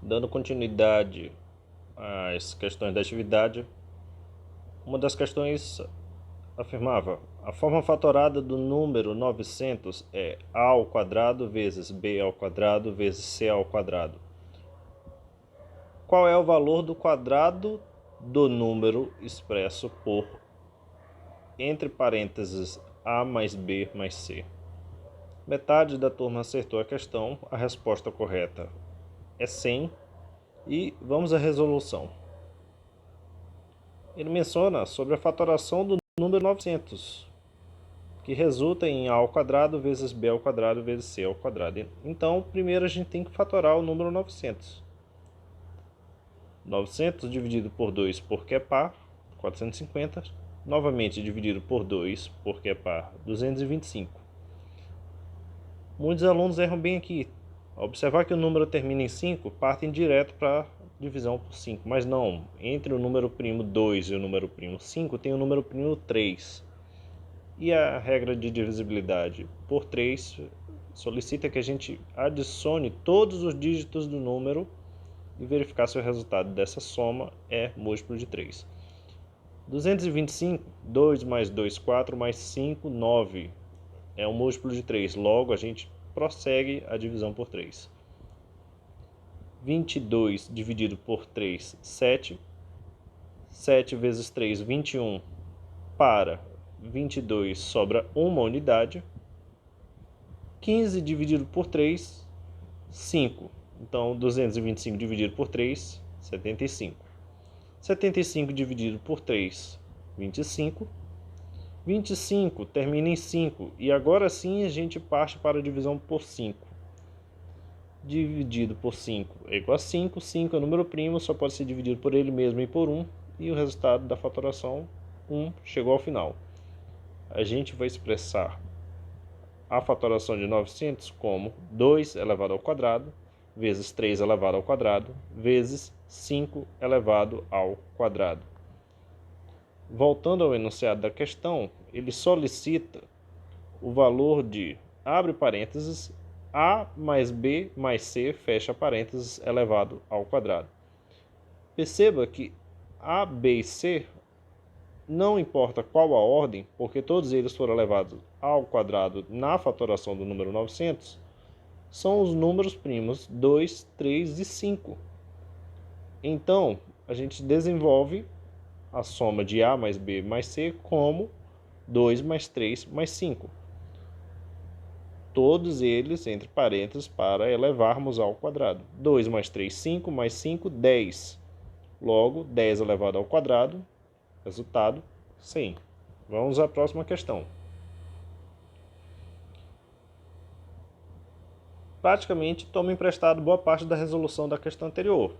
Dando continuidade às questões da atividade, uma das questões afirmava: a forma fatorada do número 900 é a ao quadrado vezes b ao quadrado vezes c ao quadrado. Qual é o valor do quadrado do número expresso por, entre parênteses, a mais b mais c? Metade da turma acertou a questão, a resposta correta é 100 e vamos à resolução. Ele menciona sobre a fatoração do número 900, que resulta em a ao quadrado vezes b ao quadrado vezes c ao quadrado. Então, primeiro a gente tem que fatorar o número 900. 900 dividido por 2 porque é par, 450. Novamente dividido por 2 porque é par, 225. Muitos alunos erram bem aqui. Ao observar que o número termina em 5, partem direto para divisão por 5. Mas não, entre o número primo 2 e o número primo 5 tem o número primo 3. E a regra de divisibilidade por 3 solicita que a gente adicione todos os dígitos do número e verificar se o resultado dessa soma é múltiplo de 3. 225, 2 mais 2, 4 mais 5, 9. É um múltiplo de 3, logo a gente prossegue a divisão por 3. 22 dividido por 3, 7. 7 vezes 3, 21. Para 22 sobra uma unidade. 15 dividido por 3, 5. Então, 225 dividido por 3, 75. 75 dividido por 3, 25. 25 termina em 5 e agora sim a gente parte para a divisão por 5. Dividido por 5 é igual a 5. 5 é o número primo, só pode ser dividido por ele mesmo e por 1. E o resultado da fatoração, 1, chegou ao final. A gente vai expressar a fatoração de 900 como 2 elevado ao quadrado vezes 3 elevado ao quadrado vezes 5 elevado ao quadrado. Voltando ao enunciado da questão, ele solicita o valor de, abre parênteses, a mais b mais c, fecha parênteses, elevado ao quadrado. Perceba que a, b e c, não importa qual a ordem, porque todos eles foram elevados ao quadrado na fatoração do número 900, são os números primos 2, 3 e 5. Então, a gente desenvolve a soma de a mais b mais c como 2 mais 3 mais 5. Todos eles entre parênteses para elevarmos ao quadrado. 2 mais 3, 5, mais 5, 10. Logo, 10 elevado ao quadrado, resultado, 100. Vamos à próxima questão. Praticamente, toma emprestado boa parte da resolução da questão anterior.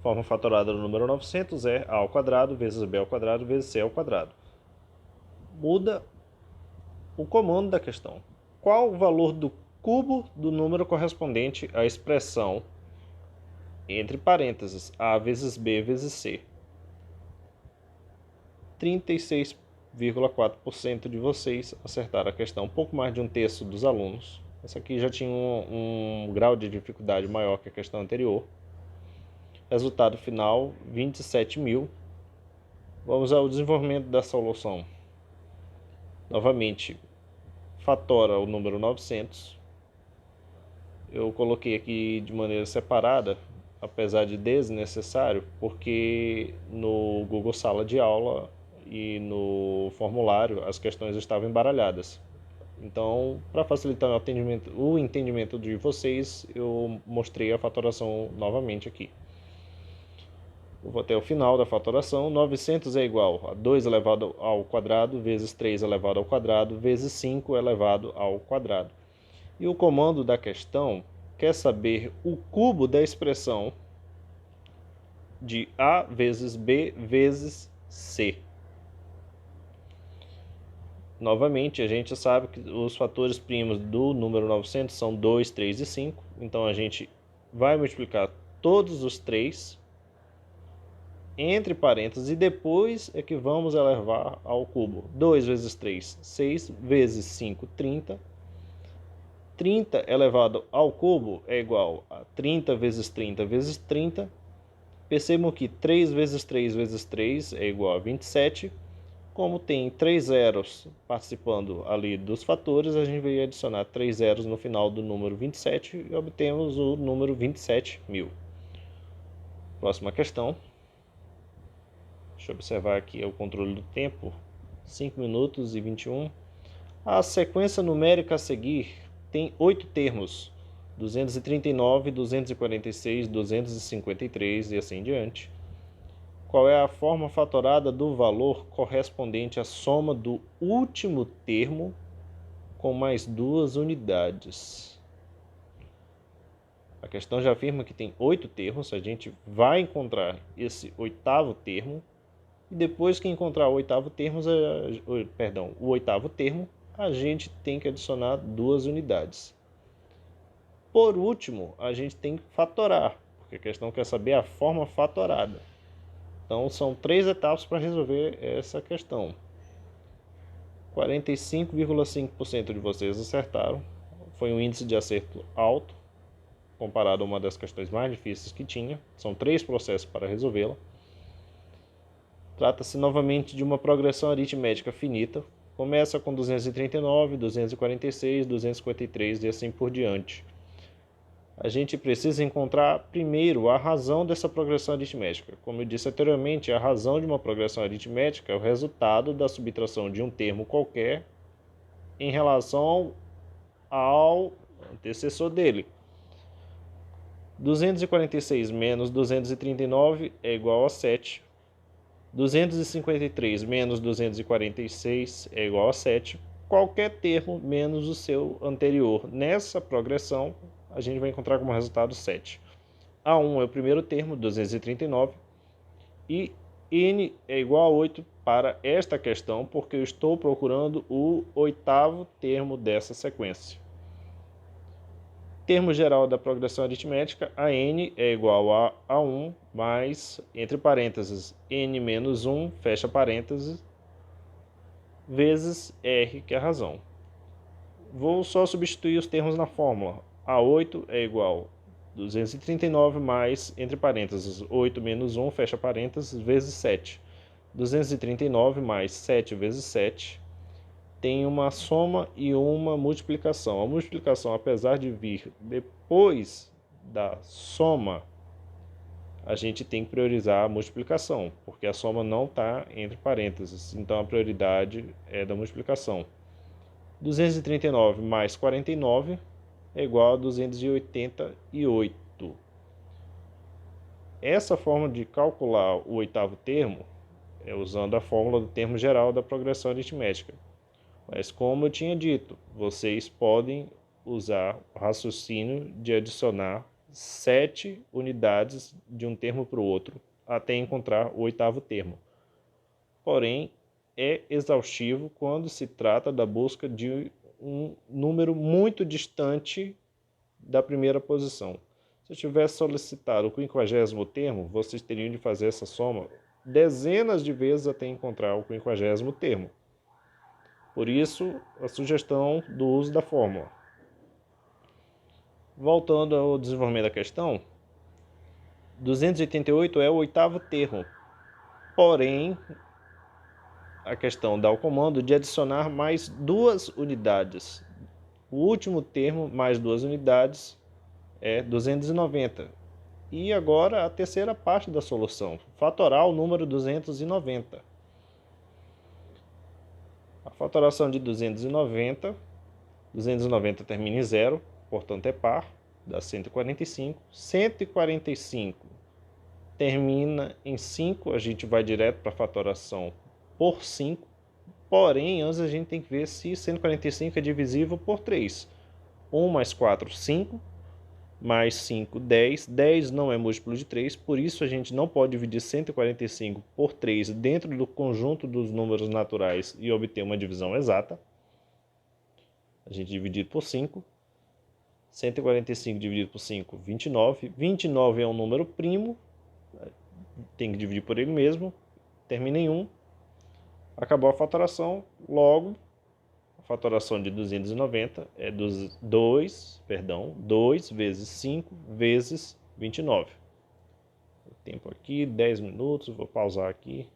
Forma fatorada do número 900 é a ao quadrado vezes b ao quadrado vezes c ao quadrado. Muda o comando da questão. Qual o valor do cubo do número correspondente à expressão, entre parênteses, a vezes b vezes c? 36,4% de vocês acertaram a questão, um pouco mais de um terço dos alunos. Essa aqui já tinha um grau de dificuldade maior que a questão anterior. Resultado final, 27.000. Vamos ao desenvolvimento da solução. Novamente, fatora o número 900. Eu coloquei aqui de maneira separada, apesar de desnecessário, porque no Google Sala de Aula e no formulário as questões estavam embaralhadas. Então, para facilitar o entendimento de vocês, eu mostrei a fatoração novamente aqui. Eu vou até o final da fatoração. 900 é igual a 2 elevado ao quadrado vezes 3 elevado ao quadrado vezes 5 elevado ao quadrado. E o comando da questão quer saber o cubo da expressão de a vezes b vezes c. Novamente, a gente sabe que os fatores primos do número 900 são 2, 3 e 5. Então, a gente vai multiplicar todos os 3 entre parênteses e depois é que vamos elevar ao cubo. 2 vezes 3, 6, vezes 5, 30. 30 elevado ao cubo é igual a 30 vezes 30 vezes 30. Percebam que 3 vezes 3 vezes 3 é igual a 27. Como tem 3 zeros participando ali dos fatores, a gente vai adicionar 3 zeros no final do número 27 e obtemos o número 27.000. Próxima questão. Deixa eu observar aqui o controle do tempo. 5 minutos e 21. A sequência numérica a seguir tem 8 termos. 239, 246, 253 e assim diante. Qual é a forma fatorada do valor correspondente à soma do último termo com mais 2 unidades? A questão já afirma que tem 8 termos, a gente vai encontrar esse oitavo termo, e depois que encontrar o oitavo termo, a gente tem que adicionar 2 unidades. Por último, a gente tem que fatorar, porque a questão quer saber a forma fatorada. Então, são 3 etapas para resolver essa questão. 45,5% de vocês acertaram. Foi um índice de acerto alto, comparado a uma das questões mais difíceis que tinha. São 3 processos para resolvê-la. Trata-se novamente de uma progressão aritmética finita. Começa com 239, 246, 253 e assim por diante. A gente precisa encontrar primeiro a razão dessa progressão aritmética. Como eu disse anteriormente, a razão de uma progressão aritmética é o resultado da subtração de um termo qualquer em relação ao antecessor dele. 246 menos 239 é igual a 7. 253 menos 246 é igual a 7. Qualquer termo menos o seu anterior nessa progressão, a gente vai encontrar como resultado 7. A1 é o primeiro termo, 239, e n é igual a 8 para esta questão, porque eu estou procurando o oitavo termo dessa sequência. Termo geral da progressão aritmética, a n é igual a A1 mais, entre parênteses, n menos 1, fecha parênteses, vezes r, que é a razão. Vou só substituir os termos na fórmula. A8 é igual a 239 mais, entre parênteses, 8 menos 1, fecha parênteses, vezes 7. 239 mais 7 vezes 7 tem uma soma e uma multiplicação. A multiplicação, apesar de vir depois da soma, a gente tem que priorizar a multiplicação, porque a soma não está entre parênteses, então a prioridade é da multiplicação. 239 mais 49 é igual a 288. Essa forma de calcular o oitavo termo é usando a fórmula do termo geral da progressão aritmética. Mas como eu tinha dito, vocês podem usar o raciocínio de adicionar 7 unidades de um termo para o outro até encontrar o oitavo termo. Porém, é exaustivo quando se trata da busca de um número muito distante da primeira posição. Se eu tivesse solicitado o 50º termo, vocês teriam de fazer essa soma dezenas de vezes até encontrar o 50º termo. Por isso, a sugestão do uso da fórmula. Voltando ao desenvolvimento da questão, 288 é o oitavo termo. Porém, a questão dá o comando de adicionar mais 2 unidades. O último termo mais 2 unidades é 290. E agora a terceira parte da solução, fatorar o número 290. A fatoração de 290 termina em 0, portanto é par, dá 145. 145 termina em 5, a gente vai direto para a fatoração por 5. Porém, antes a gente tem que ver se 145 é divisível por 3. 1 mais 4, 5. Mais 5, 10. 10 não é múltiplo de 3, por isso a gente não pode dividir 145 por 3 dentro do conjunto dos números naturais e obter uma divisão exata. A gente divide por 5. 145 dividido por 5, 29. 29 é um número primo, tem que dividir por ele mesmo, termina em 1. Acabou a fatoração, logo fatoração de 290 é 2 vezes 5 vezes 29. O tempo aqui, 10 minutos, vou pausar aqui.